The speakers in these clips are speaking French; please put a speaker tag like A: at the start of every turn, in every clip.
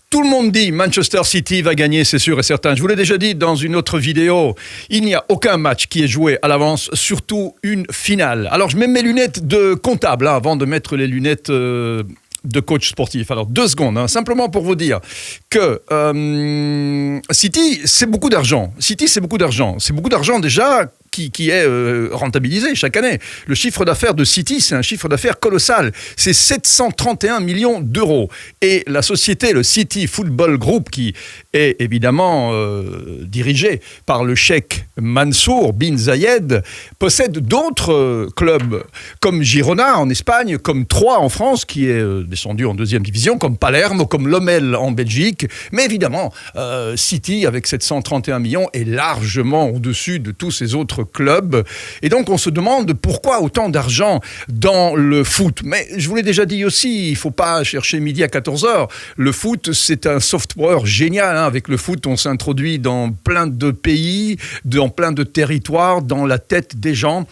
A: Tout le monde dit Manchester City va gagner, c'est sûr et certain. Je vous l'ai déjà dit dans une autre vidéo, il n'y a aucun match qui est joué à l'avance, surtout une finale. Alors je mets mes lunettes de comptable avant de mettre les lunettes de coach sportif. Alors 2 secondes, simplement pour vous dire que City, c'est beaucoup d'argent. City, c'est beaucoup d'argent. C'est beaucoup d'argent déjà qui est rentabilisé chaque année. Le chiffre d'affaires de City, c'est un chiffre d'affaires colossal. C'est 731 millions d'euros. Et la société, le City Football Group, qui est évidemment dirigé par le cheikh Mansour bin Zayed, possède d'autres clubs, comme Girona en Espagne, comme Troyes en France, qui est descendu en 2e division, comme Palerme, comme Lommel en Belgique. Mais évidemment, City, avec 731 millions, est largement au-dessus de tous ces autres clubs. Et donc, on se demande pourquoi autant d'argent dans le foot. Mais je vous l'ai déjà dit aussi, il ne faut pas chercher midi à 14h. Le foot, c'est un soft power génial. Avec le foot, on s'introduit dans plein de pays, dans plein de territoires, dans la tête des gens.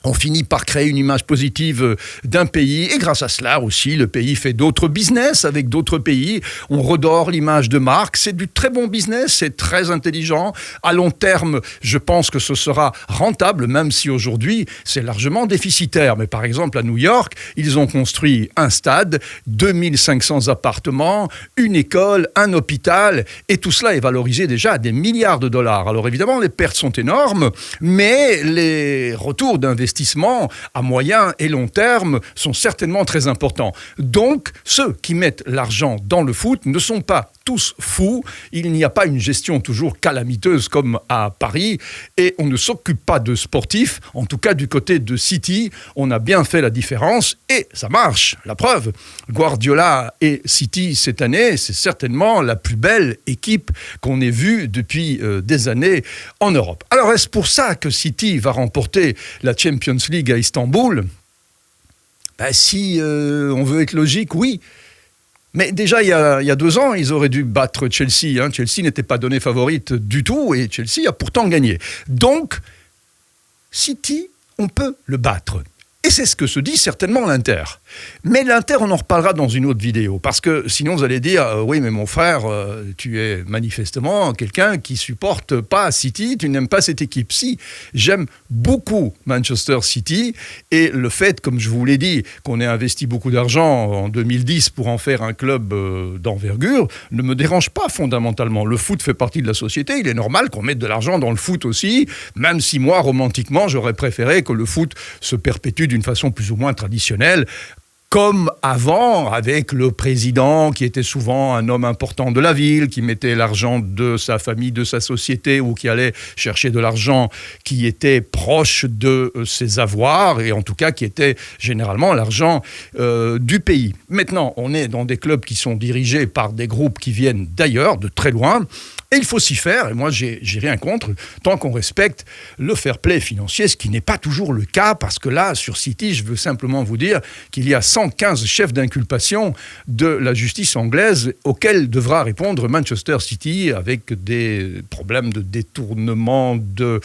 A: On finit par créer une image positive d'un pays et grâce à cela aussi, le pays fait d'autres business avec d'autres pays. On redore l'image de marque. C'est du très bon business, c'est très intelligent. À long terme, je pense que ce sera rentable, même si aujourd'hui, c'est largement déficitaire. Mais par exemple, à New York, ils ont construit un stade, 2500 appartements, une école, un hôpital et tout cela est valorisé déjà à des milliards de dollars. Alors évidemment, les pertes sont énormes, mais les retours d'investissement à moyen et long terme sont certainement très importants. Donc, ceux qui mettent l'argent dans le foot ne sont pas tous fous. Il n'y a pas une gestion toujours calamiteuse comme à Paris et on ne s'occupe pas de sportifs. En tout cas, du côté de City, on a bien fait la différence et ça marche. La preuve, Guardiola et City cette année, c'est certainement la plus belle équipe qu'on ait vue depuis des années en Europe. Alors, est-ce pour ça que City va remporter la Champions League à Istanbul ? Si on veut être logique, oui. Mais déjà, il y a 2 ans, ils auraient dû battre Chelsea. Chelsea n'était pas donné favorite du tout et Chelsea a pourtant gagné. Donc, City, on peut le battre. Et c'est ce que se dit certainement l'Inter. Mais l'Inter, on en reparlera dans une autre vidéo. Parce que sinon, vous allez dire, oui, mais mon frère, tu es manifestement quelqu'un qui supporte pas City, tu n'aimes pas cette équipe. Si, j'aime beaucoup Manchester City. Et le fait, comme je vous l'ai dit, qu'on ait investi beaucoup d'argent en 2010 pour en faire un club d'envergure, ne me dérange pas fondamentalement. Le foot fait partie de la société. Il est normal qu'on mette de l'argent dans le foot aussi, même si moi, romantiquement, j'aurais préféré que le foot se perpétue d'une façon plus ou moins traditionnelle, comme avant, avec le président qui était souvent un homme important de la ville, qui mettait l'argent de sa famille, de sa société, ou qui allait chercher de l'argent qui était proche de ses avoirs, et en tout cas qui était généralement l'argent du pays. Maintenant, on est dans des clubs qui sont dirigés par des groupes qui viennent d'ailleurs, de très loin, et il faut s'y faire, et moi j'ai rien contre, tant qu'on respecte le fair play financier, ce qui n'est pas toujours le cas, parce que là, sur City, je veux simplement vous dire qu'il y a 115 chefs d'inculpation de la justice anglaise auxquels devra répondre Manchester City, avec des problèmes de détournement, de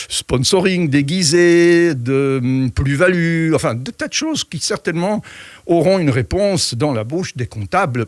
A: sponsoring déguisé, de plus-value, enfin, de tas de choses qui certainement auront une réponse dans la bouche des comptables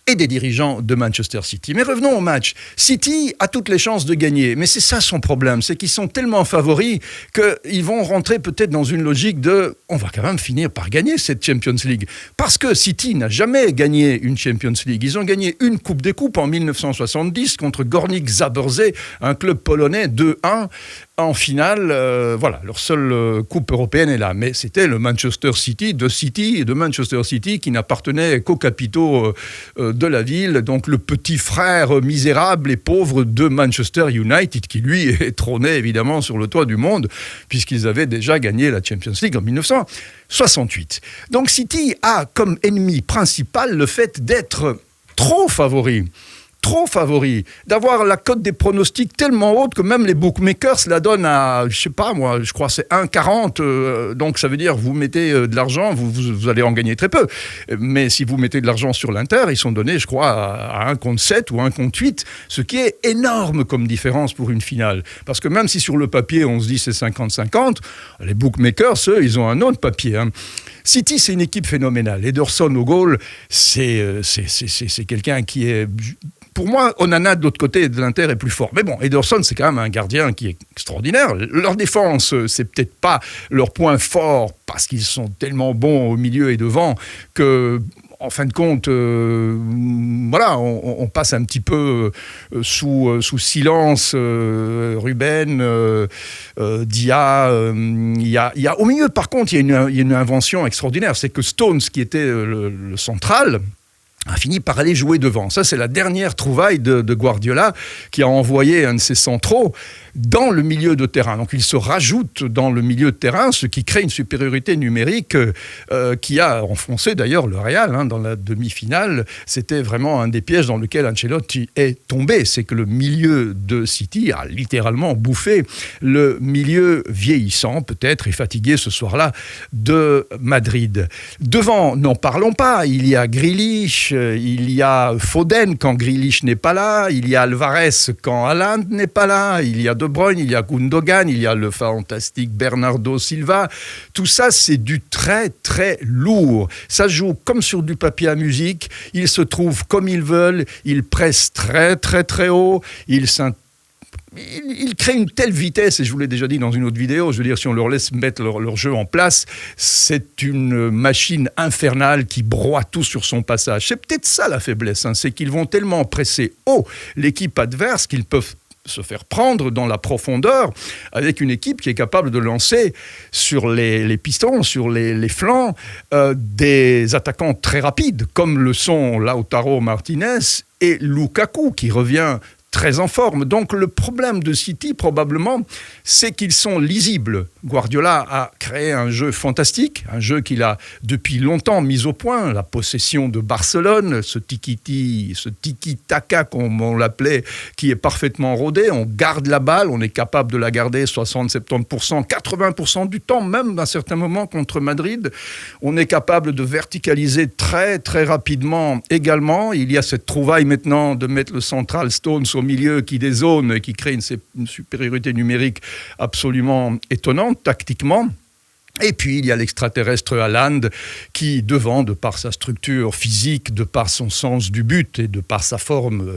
A: et des dirigeants de Manchester City. Mais revenons au match. City a toutes les chances de gagner, mais c'est ça son problème, c'est qu'ils sont tellement favoris qu'ils vont rentrer peut-être dans une logique de « on va quand même finir par gagner cette Champions League ». Parce que City n'a jamais gagné une Champions League. Ils ont gagné une Coupe des Coupes en 1970 contre Górnik Zabrze, un club polonais 2-1. En finale, voilà, leur seule coupe européenne est là. Mais c'était le Manchester City de Manchester City qui n'appartenait qu'aux capitaux de la ville. Donc le petit frère misérable et pauvre de Manchester United qui, lui, trônait évidemment sur le toit du monde puisqu'ils avaient déjà gagné la Champions League en 1968. Donc City a comme ennemi principal le fait d'être trop favori. trop favori, d'avoir la cote des pronostics tellement haute que même les bookmakers la donnent à, je sais pas moi, je crois que c'est 1,40, donc ça veut dire vous mettez de l'argent, vous allez en gagner très peu. Mais si vous mettez de l'argent sur l'Inter, ils sont donnés, je crois, à 1 contre 7 ou 1 contre 8, ce qui est énorme comme différence pour une finale. Parce que même si sur le papier, on se dit c'est 50-50, les bookmakers, eux, ils ont un autre papier. Hein. City, c'est une équipe phénoménale. Ederson au goal, c'est quelqu'un qui est... Pour moi, Onana, de l'autre côté de l'Inter, est plus fort. Mais bon, Ederson, c'est quand même un gardien qui est extraordinaire. Leur défense, c'est peut-être pas leur point fort, parce qu'ils sont tellement bons au milieu et devant, que... En fin de compte, voilà, on passe un petit peu sous silence Ruben, Dia. Il y a, au milieu, par contre, il y a une invention extraordinaire. C'est que Stones, qui était le central, a fini par aller jouer devant. Ça, c'est la dernière trouvaille de Guardiola, qui a envoyé un de ses centraux dans le milieu de terrain. Donc il se rajoute dans le milieu de terrain, ce qui crée une supériorité numérique qui a enfoncé d'ailleurs le Real dans la demi-finale. C'était vraiment un des pièges dans lequel Ancelotti est tombé. C'est que le milieu de City a littéralement bouffé le milieu vieillissant, peut-être, et fatigué ce soir-là, de Madrid. Devant, n'en parlons pas. Il y a Grealish, il y a Foden quand Grealish n'est pas là, il y a Alvarez quand Haaland n'est pas là, il y a De Bruyne, il y a Gundogan, il y a le fantastique Bernardo Silva. Tout ça, c'est du très, très lourd. Ça joue comme sur du papier à musique. Ils se trouvent comme ils veulent. Ils pressent très, très, très haut. Ils créent une telle vitesse, et je vous l'ai déjà dit dans une autre vidéo, je veux dire, si on leur laisse mettre leur jeu en place, c'est une machine infernale qui broie tout sur son passage. C'est peut-être ça la faiblesse, c'est qu'ils vont tellement presser haut l'équipe adverse qu'ils peuvent se faire prendre dans la profondeur avec une équipe qui est capable de lancer sur les pistons, sur les flancs, des attaquants très rapides, comme le sont Lautaro Martinez et Lukaku, qui revient très en forme. Donc le problème de City, probablement, c'est qu'ils sont lisibles. Guardiola a créé un jeu fantastique, un jeu qu'il a depuis longtemps mis au point, la possession de Barcelone, ce tiki-taka, comme on l'appelait, qui est parfaitement rodé. On garde la balle, on est capable de la garder 60-70%, 80% du temps, même à certains moments contre Madrid. On est capable de verticaliser très, très rapidement également. Il y a cette trouvaille maintenant de mettre le central Stones au milieu qui dézone et qui crée une supériorité numérique absolument étonnante, tactiquement. Et puis, il y a l'extraterrestre Haaland qui, devant, de par sa structure physique, de par son sens du but et de par sa forme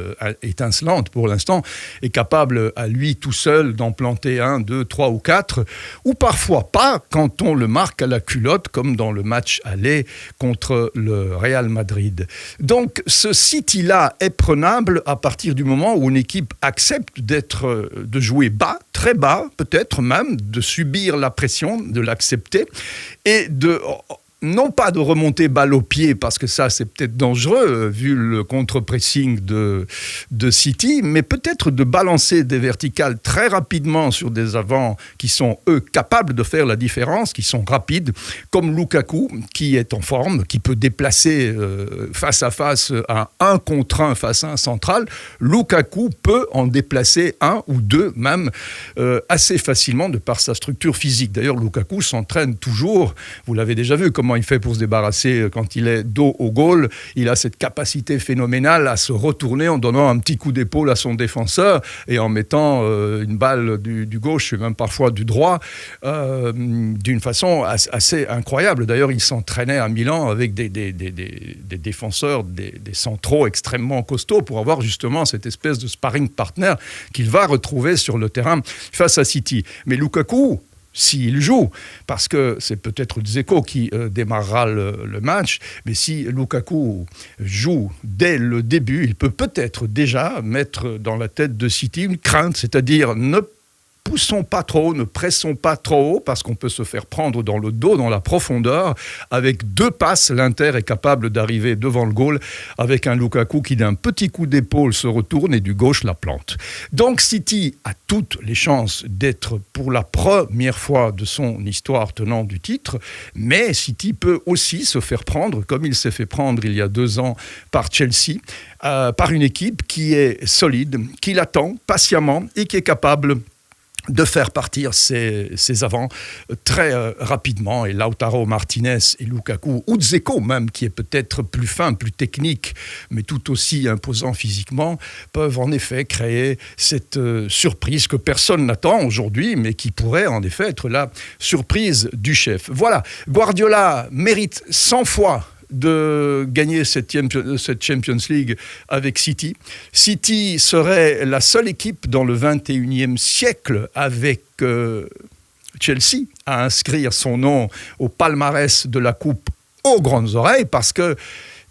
A: étincelante pour l'instant, est capable à lui tout seul d'en planter 1, 2, 3 ou 4, ou parfois pas quand on le marque à la culotte, comme dans le match aller contre le Real Madrid. Donc, ce City-là est prenable à partir du moment où une équipe accepte de jouer bas, très bas, peut-être même, de subir la pression, de l'accepter, et non pas de remonter balle au pied, parce que ça c'est peut-être dangereux vu le contre-pressing de City, mais peut-être de balancer des verticales très rapidement sur des avants qui sont eux capables de faire la différence, qui sont rapides, comme Lukaku qui est en forme, qui peut déplacer face à face à 1 contre 1 face à un central. Lukaku peut en déplacer 1 ou 2 même assez facilement de par sa structure physique. D'ailleurs Lukaku s'entraîne toujours, vous l'avez déjà vu comment il fait pour se débarrasser quand il est dos au goal. Il a cette capacité phénoménale à se retourner en donnant un petit coup d'épaule à son défenseur et en mettant une balle du gauche et même parfois du droit d'une façon assez incroyable. D'ailleurs, il s'entraînait à Milan avec des défenseurs, des centraux extrêmement costauds pour avoir justement cette espèce de sparring partner qu'il va retrouver sur le terrain face à City. Mais Lukaku, s'il joue, parce que c'est peut-être Dzeko qui démarrera le match, mais si Lukaku joue dès le début, il peut peut-être déjà mettre dans la tête de City une crainte, c'est-à-dire ne poussons pas trop, ne pressons pas trop haut, parce qu'on peut se faire prendre dans le dos, dans la profondeur. Avec 2 passes, l'Inter est capable d'arriver devant le goal avec un Lukaku qui d'un petit coup d'épaule se retourne et du gauche la plante. Donc City a toutes les chances d'être pour la première fois de son histoire tenant du titre, mais City peut aussi se faire prendre, comme il s'est fait prendre il y a 2 ans par Chelsea, par une équipe qui est solide, qui l'attend patiemment et qui est capable de faire partir ses avants très rapidement. Et Lautaro Martinez et Lukaku, ou Dzeko même, qui est peut-être plus fin, plus technique, mais tout aussi imposant physiquement, peuvent en effet créer cette surprise que personne n'attend aujourd'hui, mais qui pourrait en effet être la surprise du chef. Voilà, Guardiola mérite 100 fois de gagner cette Champions League avec City. City serait la seule équipe dans le 21e siècle avec Chelsea à inscrire son nom au palmarès de la Coupe aux grandes oreilles, parce que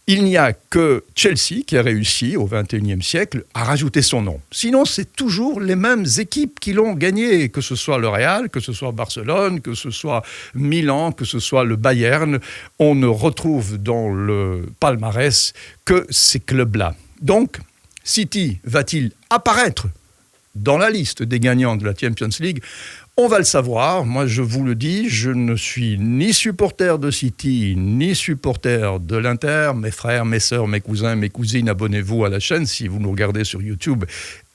A: il n'y a que Chelsea qui a réussi au XXIe siècle à rajouter son nom. Sinon, c'est toujours les mêmes équipes qui l'ont gagné, que ce soit le Real, que ce soit Barcelone, que ce soit Milan, que ce soit le Bayern. On ne retrouve dans le palmarès que ces clubs-là. Donc, City va-t-il apparaître dans la liste des gagnants de la Champions League ? On va le savoir. Moi, je vous le dis, je ne suis ni supporter de City, ni supporter de l'Inter. Mes frères, mes sœurs, mes cousins, mes cousines, abonnez-vous à la chaîne si vous nous regardez sur YouTube.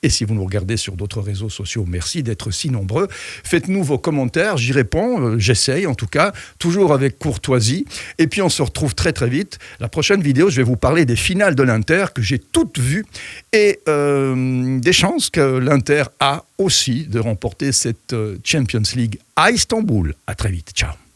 A: Et si vous nous regardez sur d'autres réseaux sociaux, merci d'être si nombreux. Faites-nous vos commentaires, j'y réponds, j'essaye en tout cas, toujours avec courtoisie. Et puis on se retrouve très très vite. La prochaine vidéo, je vais vous parler des finales de l'Inter que j'ai toutes vues et des chances que l'Inter a aussi de remporter cette Champions League à Istanbul. À très vite, ciao.